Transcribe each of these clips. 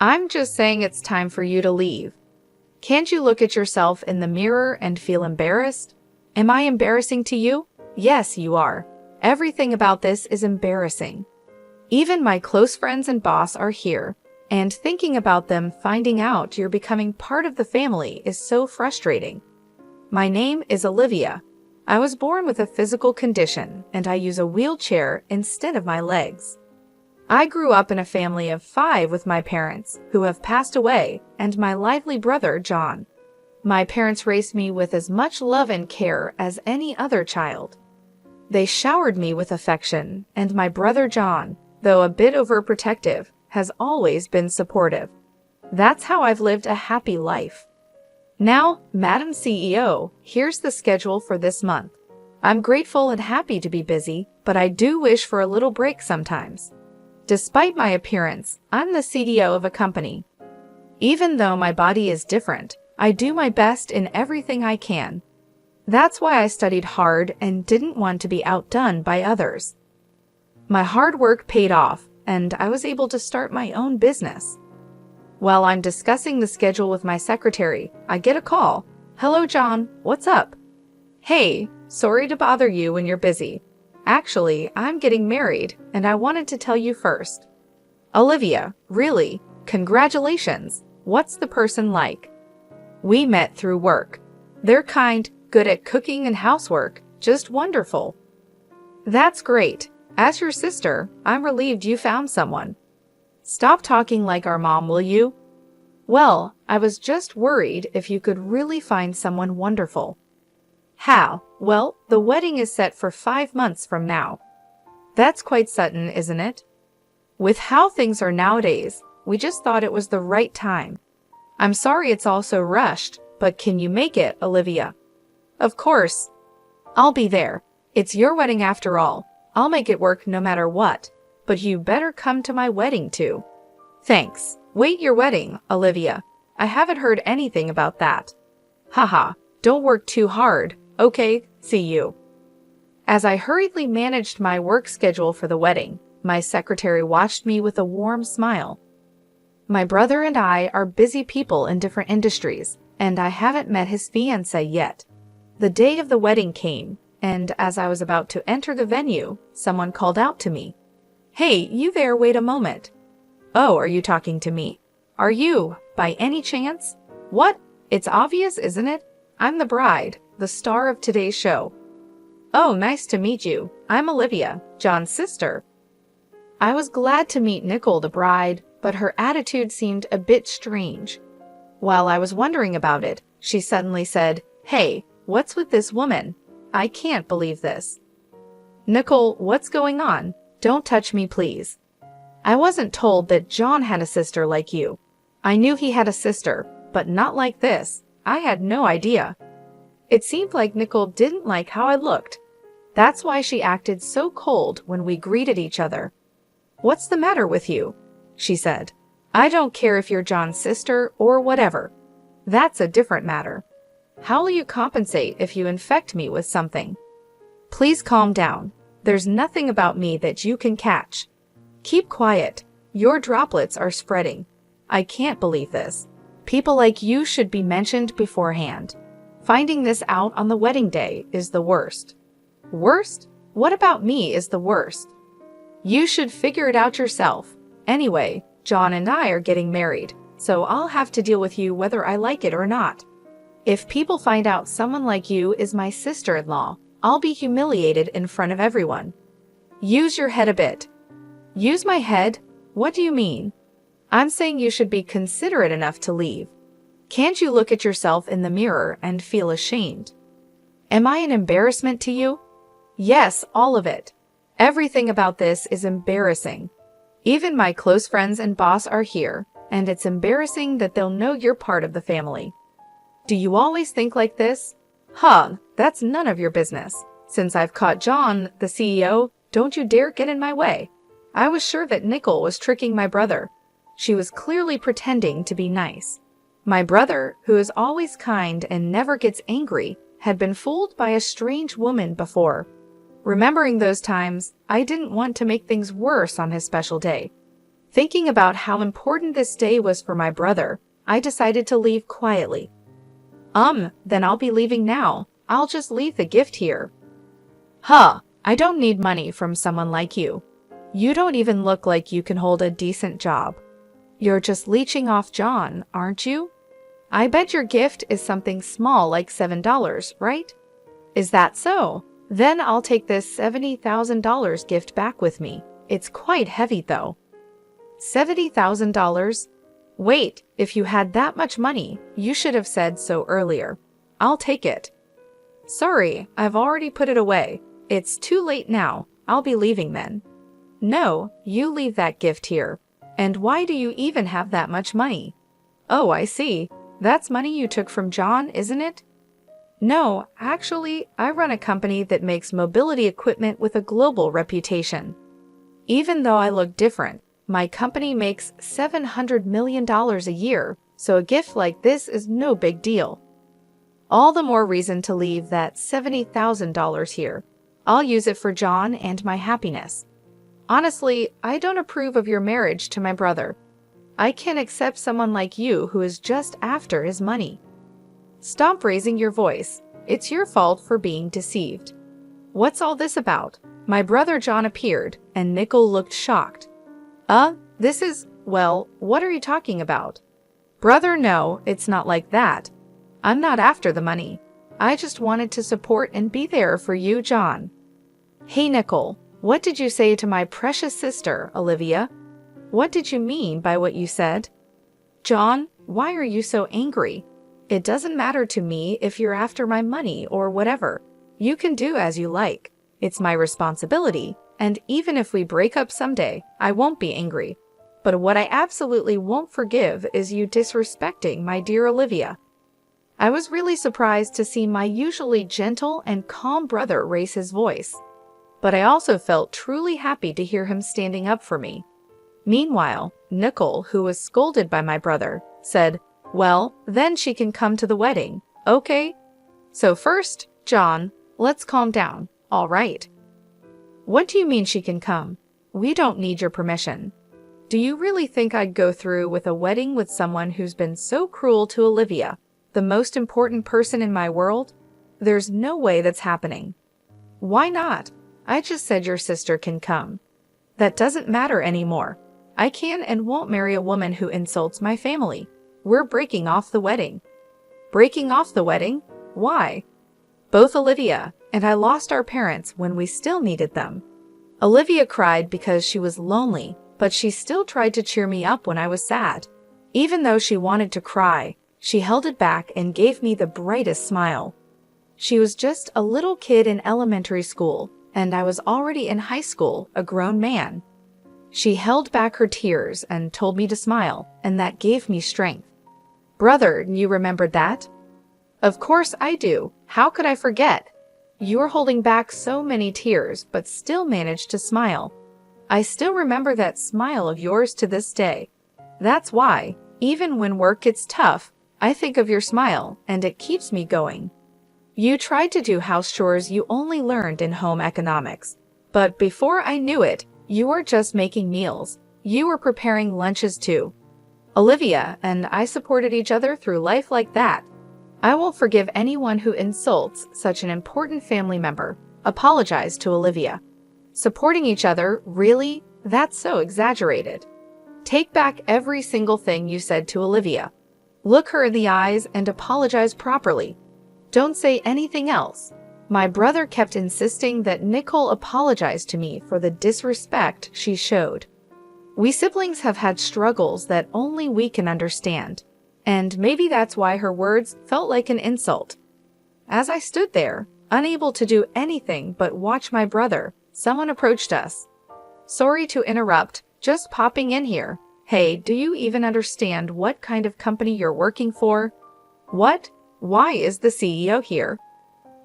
I'm just saying it's time for you to leave. Can't you look at yourself in the mirror and feel embarrassed? Am I embarrassing to you? Yes, you are. Everything about this is embarrassing. Even my close friends and boss are here, and thinking about them finding out you're becoming part of the family is so frustrating. My name is Olivia. I was born with a physical condition, and I use a wheelchair instead of my legs. I grew up in a family of 5 with my parents, who have passed away, and my lively brother, John. My parents raised me with as much love and care as any other child. They showered me with affection, and my brother John, though a bit overprotective, has always been supportive. That's how I've lived a happy life. Now, Madam CEO, here's the schedule for this month. I'm grateful and happy to be busy, but I do wish for a little break sometimes. Despite my appearance, I'm the CEO of a company. Even though my body is different, I do my best in everything I can. That's why I studied hard and didn't want to be outdone by others. My hard work paid off, and I was able to start my own business. While I'm discussing the schedule with my secretary, I get a call. Hello, John. What's up? Hey, sorry to bother you when you're busy. Actually, I'm getting married, and I wanted to tell you first. Olivia, really? Congratulations. What's the person like? We met through work. They're kind, good at cooking and housework, just wonderful. That's great. As your sister, I'm relieved you found someone. Stop talking like our mom, will you? Well, I was just worried if you could really find someone wonderful. How? Well, the wedding is set for 5 months from now. That's quite sudden, isn't it? With how things are nowadays, we just thought it was the right time. I'm sorry it's all so rushed, but can you make it, Olivia? Of course. I'll be there. It's your wedding after all. I'll make it work no matter what. But you better come to my wedding too. Thanks. Wait, your wedding, Olivia. I haven't heard anything about that. Haha, don't work too hard. Okay, see you. As I hurriedly managed my work schedule for the wedding, my secretary watched me with a warm smile. My brother and I are busy people in different industries, and I haven't met his fiancée yet. The day of the wedding came, and as I was about to enter the venue, someone called out to me. Hey, you there, wait a moment. Oh, are you talking to me? Are you, by any chance? What? It's obvious, isn't it? I'm the bride, the star of today's show. Oh, nice to meet you. I'm Olivia, John's sister. I was glad to meet Nicole, the bride, but her attitude seemed a bit strange. While I was wondering about it, she suddenly said, Hey, what's with this woman? I can't believe this. Nicole, what's going on? Don't touch me, please. I wasn't told that John had a sister like you. I knew he had a sister, but not like this. I had no idea. It seemed like Nicole didn't like how I looked. That's why she acted so cold when we greeted each other. What's the matter with you? She said. I don't care if you're John's sister or whatever. That's a different matter. How will you compensate if you infect me with something? Please calm down. There's nothing about me that you can catch. Keep quiet. Your droplets are spreading. I can't believe this. People like you should be mentioned beforehand. Finding this out on the wedding day is the worst. Worst? What about me is the worst? You should figure it out yourself. Anyway, John and I are getting married, so I'll have to deal with you whether I like it or not. If people find out someone like you is my sister-in-law, I'll be humiliated in front of everyone. Use your head a bit. Use my head? What do you mean? I'm saying you should be considerate enough to leave. Can't you look at yourself in the mirror and feel ashamed? Am I an embarrassment to you? Yes, all of it. Everything about this is embarrassing. Even my close friends and boss are here, and it's embarrassing that they'll know you're part of the family. Do you always think like this? Huh, that's none of your business. Since I've caught John, the CEO, don't you dare get in my way. I was sure that Nicole was tricking my brother. She was clearly pretending to be nice. My brother, who is always kind and never gets angry, had been fooled by a strange woman before. Remembering those times, I didn't want to make things worse on his special day. Thinking about how important this day was for my brother, I decided to leave quietly. Then I'll be leaving now. I'll just leave the gift here. Huh, I don't need money from someone like you. You don't even look like you can hold a decent job. You're just leeching off John, aren't you? I bet your gift is something small like $7, right? Is that so? Then I'll take this $70,000 gift back with me. It's quite heavy though. $70,000? Wait, if you had that much money, you should have said so earlier. I'll take it. Sorry, I've already put it away. It's too late now. I'll be leaving then. No, you leave that gift here. And why do you even have that much money? Oh, I see. That's money you took from John, isn't it? No, actually, I run a company that makes mobility equipment with a global reputation. Even though I look different, my company makes $700 million a year, so a gift like this is no big deal. All the more reason to leave that $70,000 here. I'll use it for John and my happiness. Honestly, I don't approve of your marriage to my brother. I can't accept someone like you who is just after his money. Stop raising your voice. It's your fault for being deceived. What's all this about? My brother John appeared, and Nicole looked shocked. What are you talking about? Brother, no, it's not like that. I'm not after the money. I just wanted to support and be there for you, John. Hey, Nicole, what did you say to my precious sister, Olivia? What did you mean by what you said? John, why are you so angry? It doesn't matter to me if you're after my money or whatever. You can do as you like. It's my responsibility, and even if we break up someday, I won't be angry. But what I absolutely won't forgive is you disrespecting my dear Olivia. I was really surprised to see my usually gentle and calm brother raise his voice. But I also felt truly happy to hear him standing up for me. Meanwhile, Nicole, who was scolded by my brother, said, "Well, then she can come to the wedding, okay? So first, John, let's calm down, all right? What do you mean she can come? We don't need your permission. Do you really think I'd go through with a wedding with someone who's been so cruel to Olivia, the most important person in my world? There's no way that's happening." Why not? I just said your sister can come. That doesn't matter anymore. I can and won't marry a woman who insults my family. We're breaking off the wedding. Breaking off the wedding? Why? Both Olivia and I lost our parents when we still needed them. Olivia cried because she was lonely, but she still tried to cheer me up when I was sad. Even though she wanted to cry, she held it back and gave me the brightest smile. She was just a little kid in elementary school, and I was already in high school, a grown man. She held back her tears and told me to smile, and that gave me strength. Brother, you remembered that? Of course I do. How could I forget? You were holding back so many tears, but still managed to smile. I still remember that smile of yours to this day. That's why, even when work gets tough, I think of your smile, and it keeps me going. You tried to do house chores you only learned in home economics. But before I knew it, you were just making meals. You were preparing lunches too. Olivia and I supported each other through life like that. I won't forgive anyone who insults such an important family member. Apologize to Olivia. Supporting each other, really? That's so exaggerated. Take back every single thing you said to Olivia. Look her in the eyes and apologize properly. Don't say anything else. My brother kept insisting that Nicole apologize to me for the disrespect she showed. We siblings have had struggles that only we can understand, and maybe that's why her words felt like an insult. As I stood there, unable to do anything but watch my brother, someone approached us. Sorry to interrupt, just popping in here. Hey, do you even understand what kind of company you're working for? What? Why is the CEO here?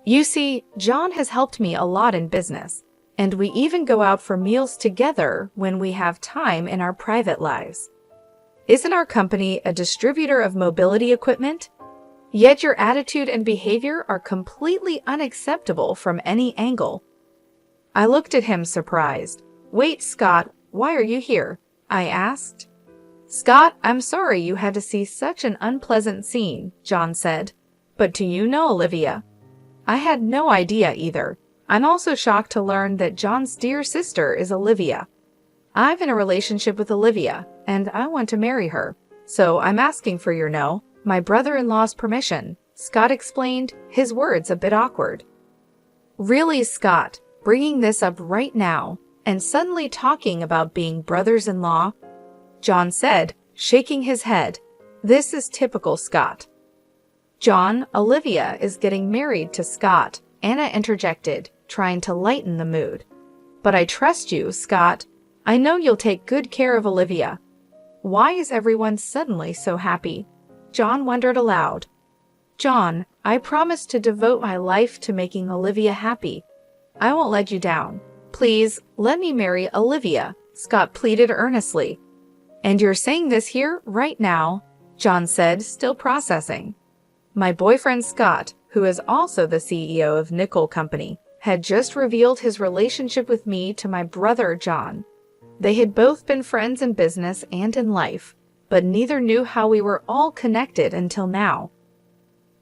You see, John has helped me a lot in business, and we even go out for meals together when we have time in our private lives. Isn't our company a distributor of mobility equipment? Yet your attitude and behavior are completely unacceptable from any angle. I looked at him surprised. Wait, Scott, why are you here? I asked. Scott, I'm sorry you had to see such an unpleasant scene, John said. But do you know Olivia? I had no idea either. I'm also shocked to learn that John's dear sister is Olivia. I'm in a relationship with Olivia, and I want to marry her. So I'm asking for your my brother-in-law's permission, Scott explained, his words a bit awkward. Really, Scott, bringing this up right now, and suddenly talking about being brothers-in-law? John said, shaking his head. This is typical Scott. John, Olivia is getting married to Scott, Anna interjected, trying to lighten the mood. But I trust you, Scott. I know you'll take good care of Olivia. Why is everyone suddenly so happy? John wondered aloud. John, I promise to devote my life to making Olivia happy. I won't let you down. Please, let me marry Olivia, Scott pleaded earnestly. And you're saying this here, right now? John said, still processing. My boyfriend Scott, who is also the CEO of Nickel Company, had just revealed his relationship with me to my brother John. They had both been friends in business and in life, but neither knew how we were all connected until now.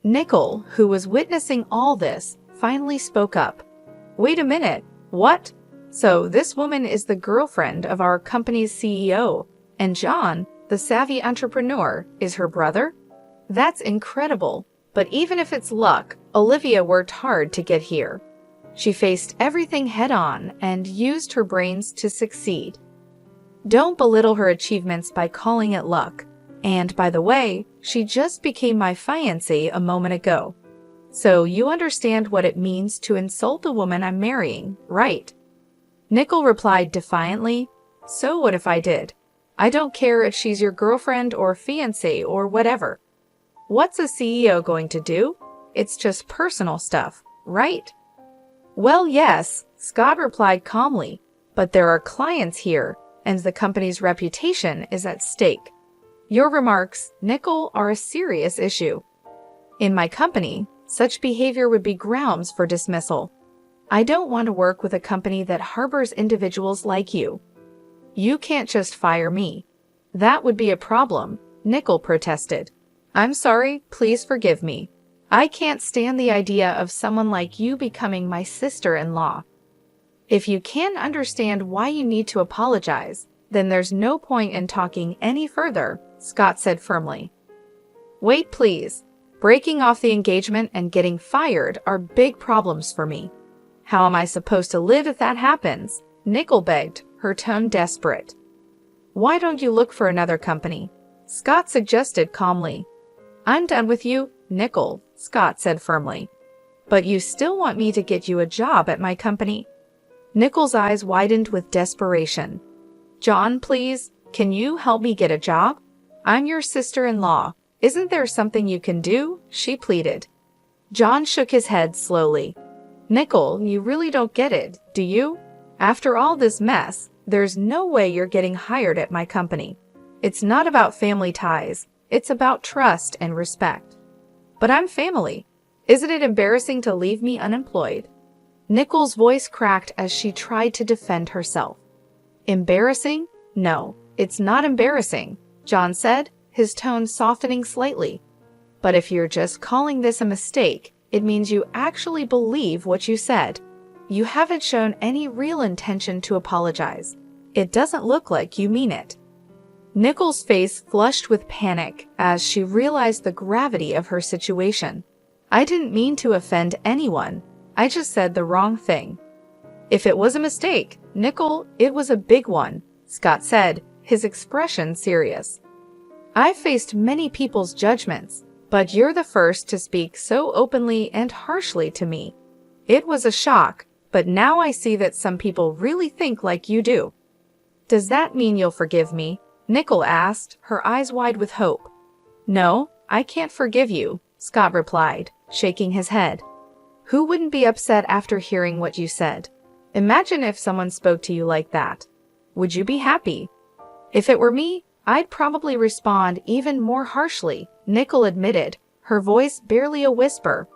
Nickel, who was witnessing all this, finally spoke up. Wait a minute, what? So this woman is the girlfriend of our company's CEO, and John, the savvy entrepreneur, is her brother? That's incredible, but even if it's luck, Olivia worked hard to get here. She faced everything head-on and used her brains to succeed. Don't belittle her achievements by calling it luck. And by the way, she just became my fiancée a moment ago. So you understand what it means to insult the woman I'm marrying, right? Nickel replied defiantly, So what if I did? I don't care if she's your girlfriend or fiancée or whatever. What's a CEO going to do? It's just personal stuff, right? Well, yes, Scott replied calmly, but there are clients here, and the company's reputation is at stake. Your remarks, Nickel, are a serious issue. In my company, such behavior would be grounds for dismissal. I don't want to work with a company that harbors individuals like you. You can't just fire me. That would be a problem, Nickel protested. I'm sorry, please forgive me. I can't stand the idea of someone like you becoming my sister-in-law. If you can't understand why you need to apologize, then there's no point in talking any further, Scott said firmly. Wait, please. Breaking off the engagement and getting fired are big problems for me. How am I supposed to live if that happens? Nickel begged, her tone desperate. Why don't you look for another company? Scott suggested calmly. I'm done with you, Nickel, Scott said firmly. But you still want me to get you a job at my company? Nickel's eyes widened with desperation. John, please, can you help me get a job? I'm your sister-in-law. Isn't there something you can do? She pleaded. John shook his head slowly. Nickel, you really don't get it, do you? After all this mess, there's no way you're getting hired at my company. It's not about family ties. It's about trust and respect. But I'm family. Isn't it embarrassing to leave me unemployed? Nickel's voice cracked as she tried to defend herself. Embarrassing? No, it's not embarrassing, John said, his tone softening slightly. But if you're just calling this a mistake, it means you actually believe what you said. You haven't shown any real intention to apologize. It doesn't look like you mean it. Nickel's face flushed with panic as she realized the gravity of her situation. I didn't mean to offend anyone. I just said the wrong thing. If it was a mistake, Nickel, it was a big one, Scott said, his expression serious. I've faced many people's judgments, but you're the first to speak so openly and harshly to me. It was a shock, but now I see that some people really think like you do. Does that mean you'll forgive me? Nickel asked, her eyes wide with hope. No, I can't forgive you, Scott replied, shaking his head. Who wouldn't be upset after hearing what you said? Imagine if someone spoke to you like that. Would you be happy? If it were me, I'd probably respond even more harshly, Nickel admitted, her voice barely a whisper.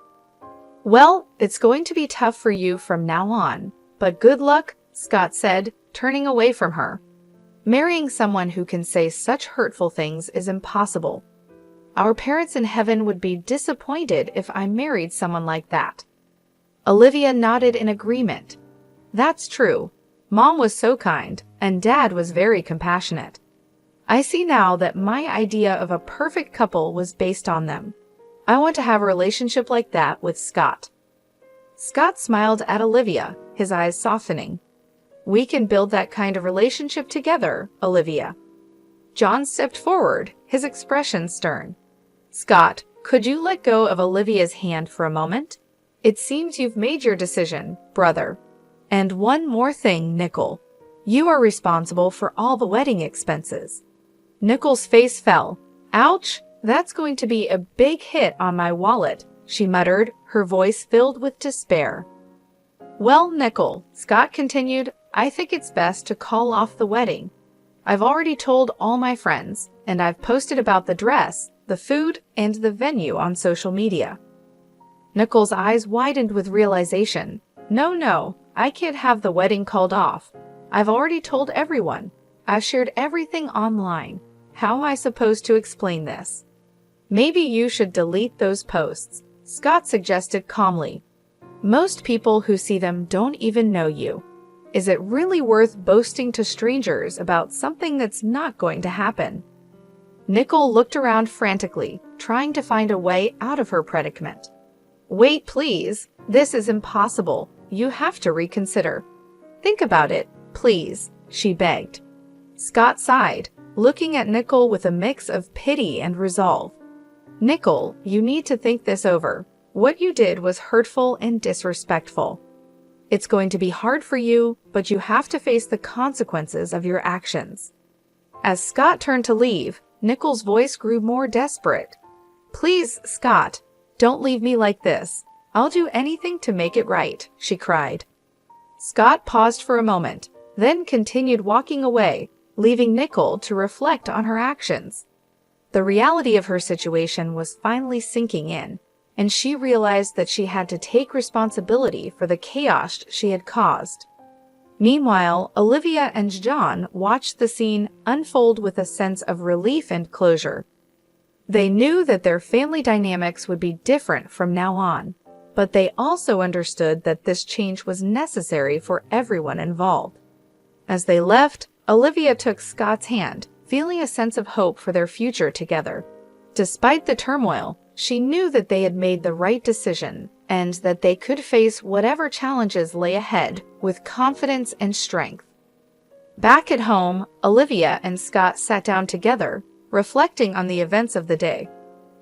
Well, it's going to be tough for you from now on, but good luck, Scott said, turning away from her. Marrying someone who can say such hurtful things is impossible. Our parents in heaven would be disappointed if I married someone like that." Olivia nodded in agreement. "That's true. Mom was so kind, and Dad was very compassionate. I see now that my idea of a perfect couple was based on them. I want to have a relationship like that with Scott." Scott smiled at Olivia, his eyes softening. "We can build that kind of relationship together, Olivia." John stepped forward, his expression stern. "Scott, could you let go of Olivia's hand for a moment? It seems you've made your decision, brother. And one more thing, Nickel. You are responsible for all the wedding expenses." Nickel's face fell. "Ouch, that's going to be a big hit on my wallet," she muttered, her voice filled with despair. "Well, Nickel," Scott continued, "I think it's best to call off the wedding. I've already told all my friends, and I've posted about the dress, the food, and the venue on social media." Nickel's eyes widened with realization. No, I can't have the wedding called off. I've already told everyone. I've shared everything online. How am I supposed to explain this?" "Maybe you should delete those posts," Scott suggested calmly. "Most people who see them don't even know you. Is it really worth boasting to strangers about something that's not going to happen?" Nickel looked around frantically, trying to find a way out of her predicament. "Wait, please. This is impossible. You have to reconsider. Think about it, please," she begged. Scott sighed, looking at Nickel with a mix of pity and resolve. "Nickel, you need to think this over. What you did was hurtful and disrespectful. It's going to be hard for you, but you have to face the consequences of your actions." As Scott turned to leave, Nickel's voice grew more desperate. "Please, Scott, don't leave me like this. I'll do anything to make it right," she cried. Scott paused for a moment, then continued walking away, leaving Nickel to reflect on her actions. The reality of her situation was finally sinking in, and she realized that she had to take responsibility for the chaos she had caused. Meanwhile, Olivia and John watched the scene unfold with a sense of relief and closure. They knew that their family dynamics would be different from now on, but they also understood that this change was necessary for everyone involved. As they left, Olivia took Scott's hand, feeling a sense of hope for their future together. Despite the turmoil, she knew that they had made the right decision and that they could face whatever challenges lay ahead with confidence and strength. Back at home, Olivia and Scott sat down together, reflecting on the events of the day.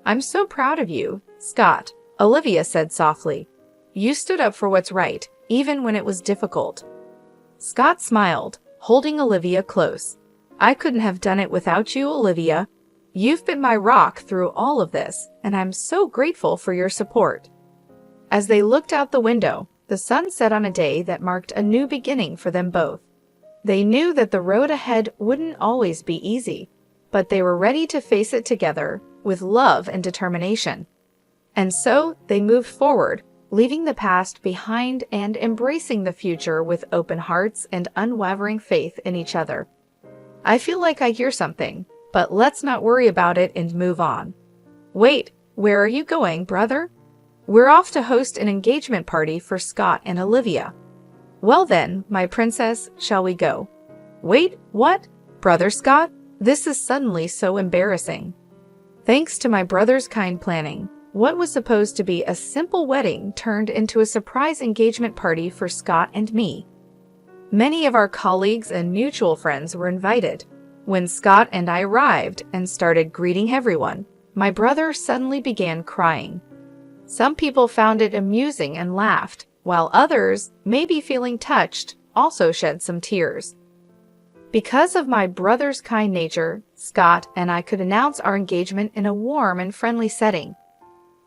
"I'm so proud of you, Scott," Olivia said softly. "You stood up for what's right, even when it was difficult." Scott smiled, holding Olivia close. "I couldn't have done it without you, Olivia. You've been my rock through all of this, and I'm so grateful for your support." As they looked out the window, the sun set on a day that marked a new beginning for them both. They knew that the road ahead wouldn't always be easy, but they were ready to face it together with love and determination. And so they moved forward, leaving the past behind and embracing the future with open hearts and unwavering faith in each other. "I feel like I hear something, but let's not worry about it and move on." "Wait, where are you going, brother?" "We're off to host an engagement party for Scott and Olivia." "Well then, my princess, shall we go?" "Wait, what? Brother Scott? This is suddenly so embarrassing." Thanks to my brother's kind planning, what was supposed to be a simple wedding turned into a surprise engagement party for Scott and me. Many of our colleagues and mutual friends were invited. When Scott and I arrived and started greeting everyone, my brother suddenly began crying. Some people found it amusing and laughed, while others, maybe feeling touched, also shed some tears. Because of my brother's kind nature, Scott and I could announce our engagement in a warm and friendly setting.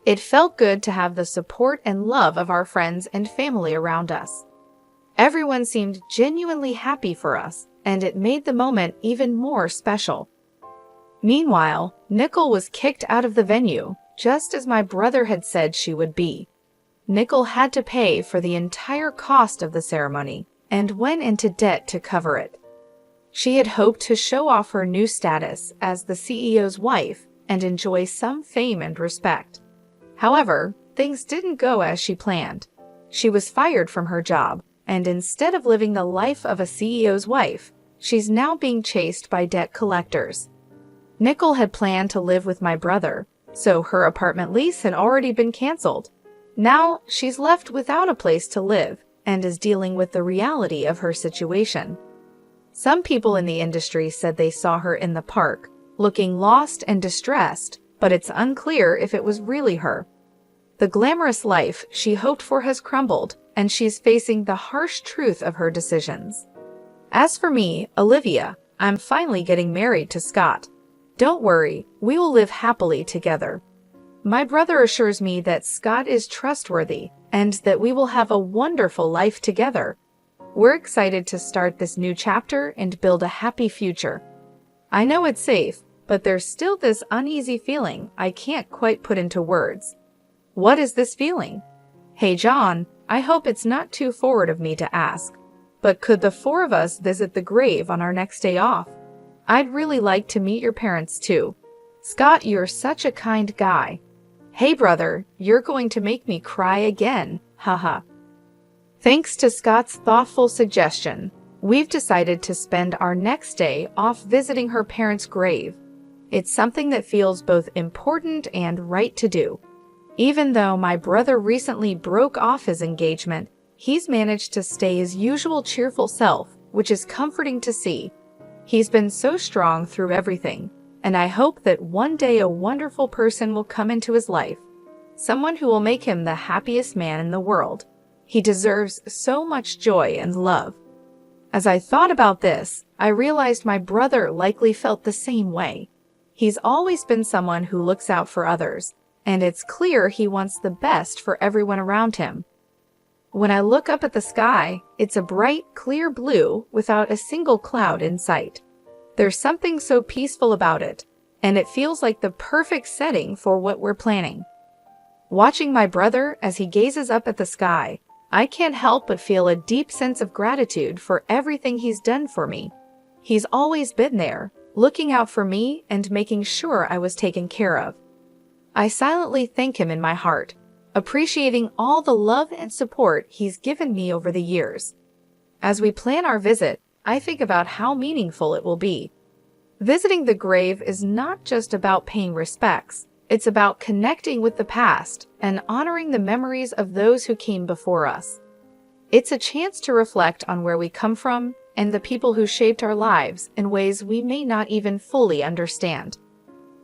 It felt good to have the support and love of our friends and family around us. Everyone seemed genuinely happy for us, and it made the moment even more special. Meanwhile, Nickel was kicked out of the venue, just as my brother had said she would be. Nickel had to pay for the entire cost of the ceremony, and went into debt to cover it. She had hoped to show off her new status as the CEO's wife and enjoy some fame and respect. However, things didn't go as she planned. She was fired from her job, and instead of living the life of a CEO's wife, she's now being chased by debt collectors. Nicole had planned to live with my brother, so her apartment lease had already been canceled. Now, she's left without a place to live and is dealing with the reality of her situation. Some people in the industry said they saw her in the park, looking lost and distressed, but it's unclear if it was really her. The glamorous life she hoped for has crumbled, and she's facing the harsh truth of her decisions. As for me, Olivia, I'm finally getting married to Scott. Don't worry, we will live happily together. My brother assures me that Scott is trustworthy and that we will have a wonderful life together. We're excited to start this new chapter and build a happy future. I know it's safe, but there's still this uneasy feeling I can't quite put into words. What is this feeling? Hey John, I hope it's not too forward of me to ask, but could the four of us visit the grave on our next day off? I'd really like to meet your parents too. Scott, you're such a kind guy. Hey brother, you're going to make me cry again, haha. Thanks to Scott's thoughtful suggestion, we've decided to spend our next day off visiting her parents' grave. It's something that feels both important and right to do. Even though my brother recently broke off his engagement, he's managed to stay his usual cheerful self, which is comforting to see. He's been so strong through everything, and I hope that one day a wonderful person will come into his life. Someone who will make him the happiest man in the world. He deserves so much joy and love. As I thought about this, I realized my brother likely felt the same way. He's always been someone who looks out for others, and it's clear he wants the best for everyone around him. When I look up at the sky, it's a bright, clear blue without a single cloud in sight. There's something so peaceful about it, and it feels like the perfect setting for what we're planning. Watching my brother as he gazes up at the sky, I can't help but feel a deep sense of gratitude for everything he's done for me. He's always been there, looking out for me and making sure I was taken care of. I silently thank him in my heart, appreciating all the love and support he's given me over the years. As we plan our visit, I think about how meaningful it will be. Visiting the grave is not just about paying respects, it's about connecting with the past and honoring the memories of those who came before us. It's a chance to reflect on where we come from and the people who shaped our lives in ways we may not even fully understand.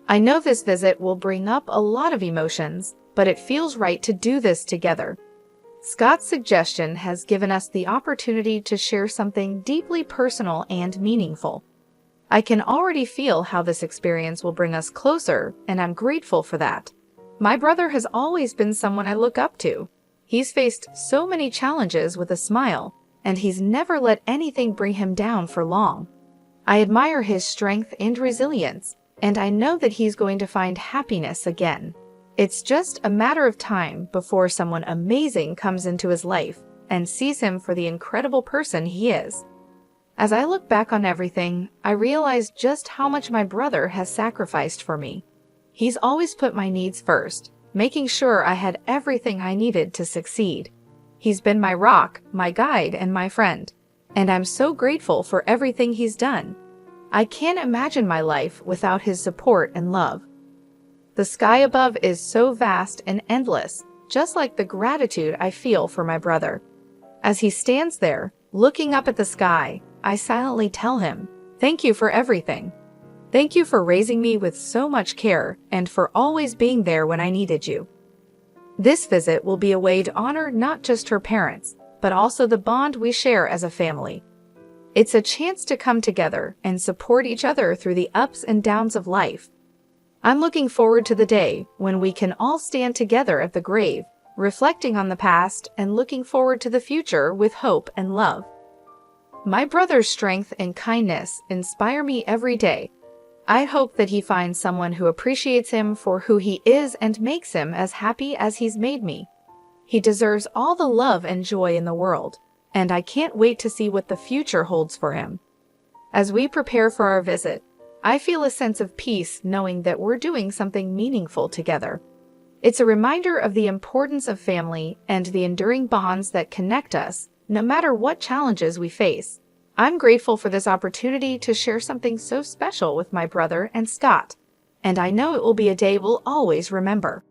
I know this visit will bring up a lot of emotions, but it feels right to do this together. Scott's suggestion has given us the opportunity to share something deeply personal and meaningful. I can already feel how this experience will bring us closer, and I'm grateful for that. My brother has always been someone I look up to. He's faced so many challenges with a smile, and he's never let anything bring him down for long. I admire his strength and resilience, and I know that he's going to find happiness again. It's just a matter of time before someone amazing comes into his life and sees him for the incredible person he is. As I look back on everything, I realize just how much my brother has sacrificed for me. He's always put my needs first, making sure I had everything I needed to succeed. He's been my rock, my guide, and my friend, and I'm so grateful for everything he's done. I can't imagine my life without his support and love. The sky above is so vast and endless, just like the gratitude I feel for my brother. As he stands there, looking up at the sky, I silently tell him, "Thank you for everything. Thank you for raising me with so much care and for always being there when I needed you." This visit will be a way to honor not just her parents, but also the bond we share as a family. It's a chance to come together and support each other through the ups and downs of life. I'm looking forward to the day when we can all stand together at the grave, reflecting on the past and looking forward to the future with hope and love. My brother's strength and kindness inspire me every day. I hope that he finds someone who appreciates him for who he is and makes him as happy as he's made me. He deserves all the love and joy in the world, and I can't wait to see what the future holds for him. As we prepare for our visit, I feel a sense of peace knowing that we're doing something meaningful together. It's a reminder of the importance of family and the enduring bonds that connect us, no matter what challenges we face. I'm grateful for this opportunity to share something so special with my brother and Scott, and I know it will be a day we'll always remember.